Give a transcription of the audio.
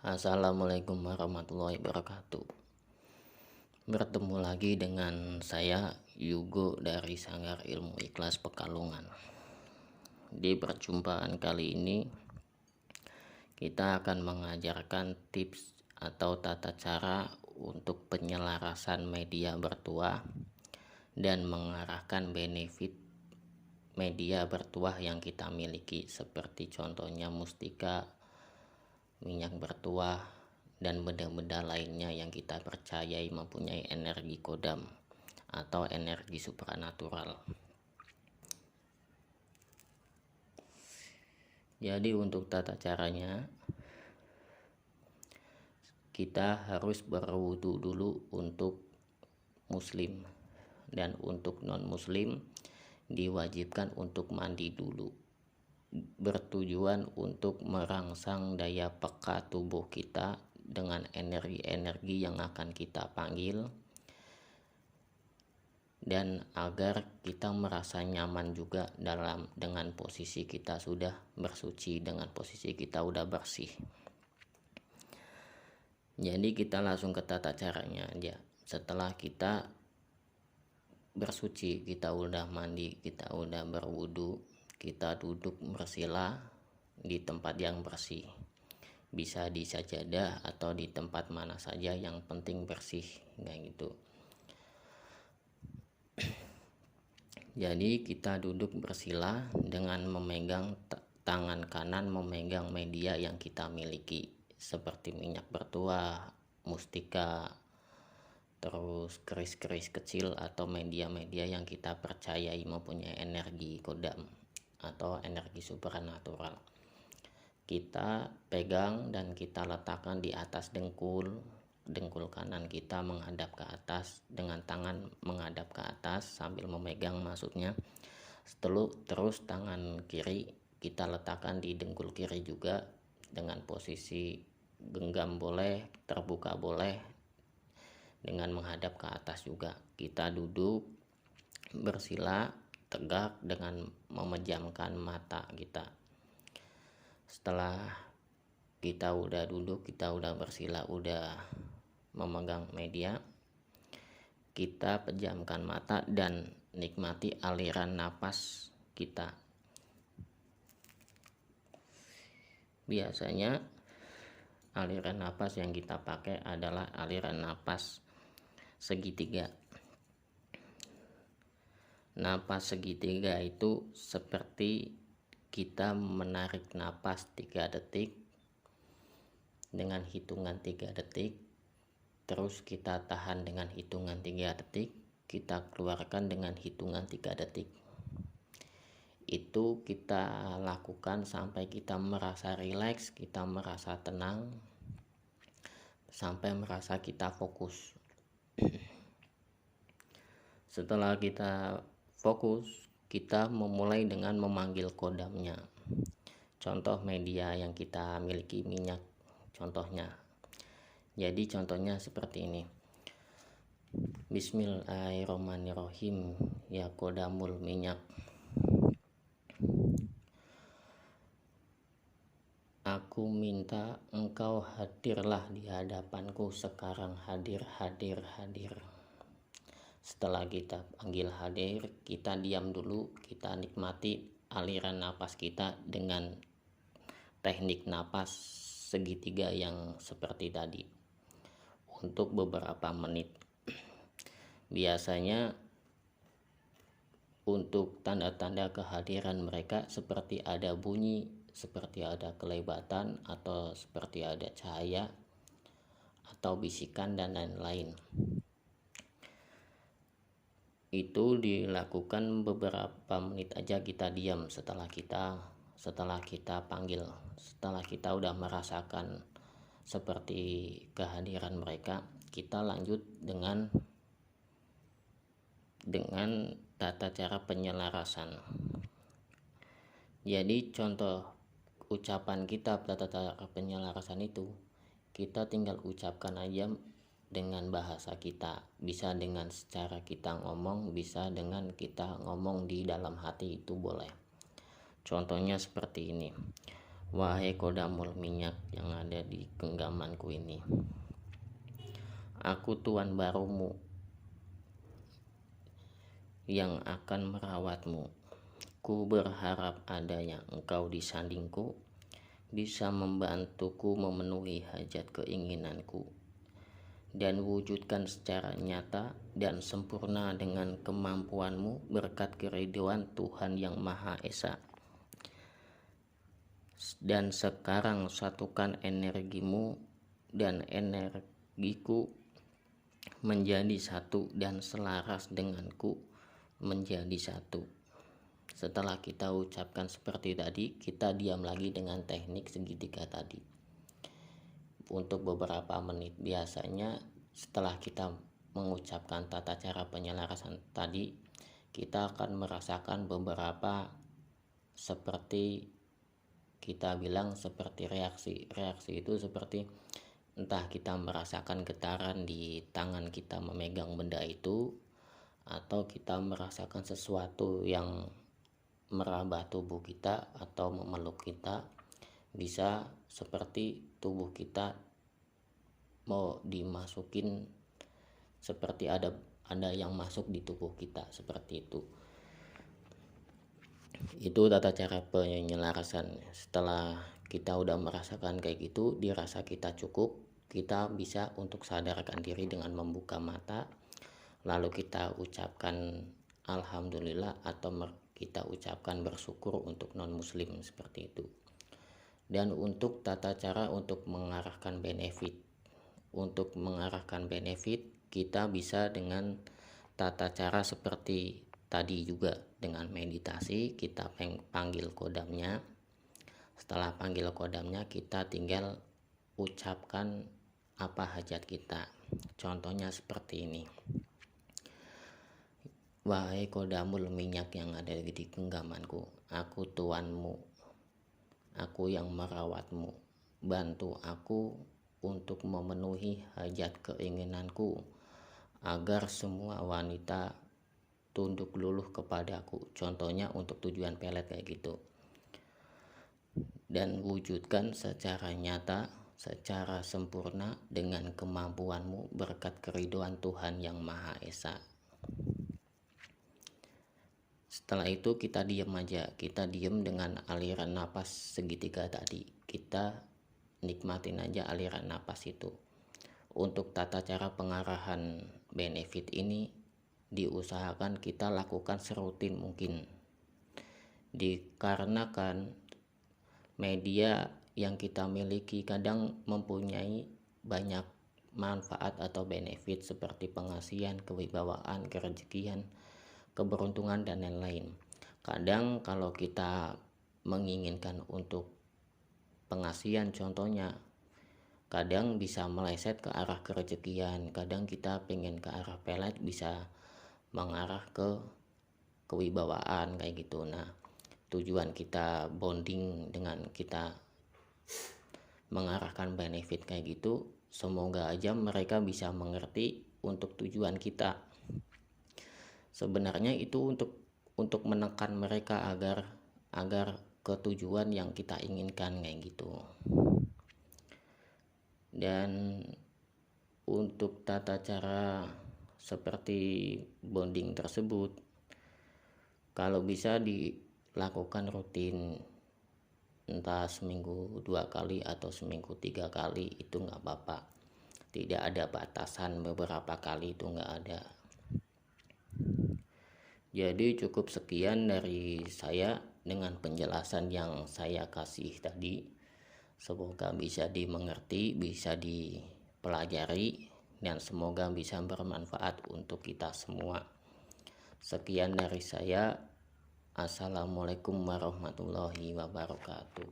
Assalamualaikum warahmatullahi wabarakatuh. Bertemu lagi dengan saya Yugo dari Sanggar Ilmu Ikhlas Pekalongan. Di perjumpaan kali ini kita akan mengajarkan tips atau tata cara untuk penyelarasan media bertuah dan mengarahkan benefit media bertuah yang kita miliki, seperti contohnya mustika, minyak bertuah, dan benda-benda lainnya yang kita percayai mempunyai energi kodam atau energi supranatural. Jadi untuk tata caranya, kita harus berwudu dulu untuk muslim, dan untuk non muslim diwajibkan untuk mandi dulu, bertujuan untuk merangsang daya peka tubuh kita dengan energi-energi yang akan kita panggil, dan agar kita merasa nyaman juga dengan posisi kita sudah bersuci, dengan posisi kita udah bersih. Jadi kita langsung ke tata caranya aja. Setelah kita bersuci, kita udah mandi, kita udah berwudu, kita duduk bersila di tempat yang bersih, bisa di sajadah atau di tempat mana saja, yang penting bersih, kayak gitu. Jadi kita duduk bersila dengan memegang tangan kanan memegang media yang kita miliki, seperti minyak bertuah, mustika, terus keris-keris kecil atau media-media yang kita percayai mempunyai energi kodam atau energi supranatural. Kita pegang dan kita letakkan di atas dengkul kanan kita menghadap ke atas, dengan tangan menghadap ke atas sambil memegang, maksudnya. Terus tangan kiri kita letakkan di dengkul kiri juga, dengan posisi genggam boleh, terbuka boleh, dengan menghadap ke atas juga. Kita duduk bersila tegak dengan memejamkan mata kita. Setelah kita udah duduk, kita udah bersila, udah memegang media, kita pejamkan mata dan nikmati aliran napas kita. Biasanya aliran napas yang kita pakai adalah aliran napas segitiga. Napas segitiga itu seperti kita menarik napas 3 detik dengan hitungan 3 detik, terus kita tahan dengan hitungan 3 detik, kita keluarkan dengan hitungan 3 detik. Itu kita lakukan sampai kita merasa rileks, kita merasa tenang, sampai merasa kita fokus. Setelah kita fokus, kita memulai dengan memanggil kodamnya. Contoh media yang kita miliki, minyak contohnya. Jadi contohnya seperti ini. Bismillahirrahmanirrahim. Ya kodamul minyak, aku minta engkau hadirlah di hadapanku sekarang, hadir. Setelah kita panggil hadir, kita diam dulu, kita nikmati aliran napas kita dengan teknik napas segitiga yang seperti tadi untuk beberapa menit. Biasanya untuk tanda-tanda kehadiran mereka seperti ada bunyi, seperti ada kelebatan, atau seperti ada cahaya atau bisikan dan lain-lain. Itu dilakukan beberapa menit aja, kita diam setelah kita panggil. Setelah kita udah merasakan seperti kehadiran mereka, kita lanjut dengan tata cara penyelarasan. Jadi contoh ucapan kita tata cara penyelarasan itu, kita tinggal ucapkan aja dengan bahasa kita, bisa dengan secara kita ngomong, bisa dengan kita ngomong di dalam hati, itu boleh. Contohnya seperti ini. Wahai kodamul minyak yang ada di genggamanku ini, aku tuan barumu yang akan merawatmu. Ku berharap adanya engkau di sandingku, bisa membantuku memenuhi hajat keinginanku, dan wujudkan secara nyata dan sempurna dengan kemampuanmu berkat keridhaan Tuhan yang Maha Esa. Dan sekarang satukan energimu dan energiku menjadi satu dan selaras denganku menjadi satu. Setelah kita ucapkan seperti tadi, kita diam lagi dengan teknik segitiga tadi untuk beberapa menit. Biasanya setelah kita mengucapkan tata cara penyelarasan tadi, kita akan merasakan beberapa seperti kita bilang seperti reaksi itu seperti entah kita merasakan getaran di tangan kita memegang benda itu, atau kita merasakan sesuatu yang meraba tubuh kita atau memeluk kita. Bisa seperti tubuh kita mau dimasukin, seperti ada yang masuk di tubuh kita, seperti itu. Itu tata cara penyelarasan. Setelah kita udah merasakan kayak gitu, dirasa kita cukup, kita bisa untuk sadarkan diri dengan membuka mata, lalu kita ucapkan alhamdulillah atau kita ucapkan bersyukur untuk non muslim, seperti itu. Dan untuk tata cara untuk mengarahkan benefit, kita bisa dengan tata cara seperti tadi juga, dengan meditasi. Kita panggil kodamnya. Setelah panggil kodamnya, kita tinggal ucapkan apa hajat kita. Contohnya seperti ini: wahai kodamul minyak yang ada di genggamanku, aku tuanmu, aku yang merawatmu. Bantu aku untuk memenuhi hajat keinginanku, agar semua wanita tunduk luluh kepadaku. Contohnya untuk tujuan pelet kayak gitu. Dan wujudkan secara nyata, secara sempurna dengan kemampuanmu berkat keridhaan Tuhan yang Maha Esa. Setelah itu kita diam aja, kita diam dengan aliran napas segitiga tadi. Kita nikmatin aja aliran napas itu. Untuk tata cara pengarahan benefit ini diusahakan kita lakukan serutin mungkin, dikarenakan media yang kita miliki kadang mempunyai banyak manfaat atau benefit seperti pengasihan, kewibawaan, kerezekian, keberuntungan, dan lain-lain. Kadang kalau kita menginginkan untuk pengasihan contohnya, kadang bisa meleset ke arah kerezekian, kadang kita pengen ke arah pelet bisa mengarah ke kewibawaan kayak gitu. Nah, tujuan kita bonding dengan kita mengarahkan benefit kayak gitu, semoga aja mereka bisa mengerti untuk tujuan kita. Sebenarnya itu untuk menekan mereka agar ke tujuan yang kita inginkan kayak gitu. Dan untuk tata cara seperti bonding tersebut, kalau bisa dilakukan rutin, entah seminggu 2 kali atau seminggu 3 kali, itu nggak apa-apa. Tidak ada batasan beberapa kali, itu nggak ada. Jadi cukup sekian dari saya dengan penjelasan yang saya kasih tadi. Semoga bisa dimengerti, bisa dipelajari, dan semoga bisa bermanfaat untuk kita semua. Sekian dari saya. Assalamualaikum warahmatullahi wabarakatuh.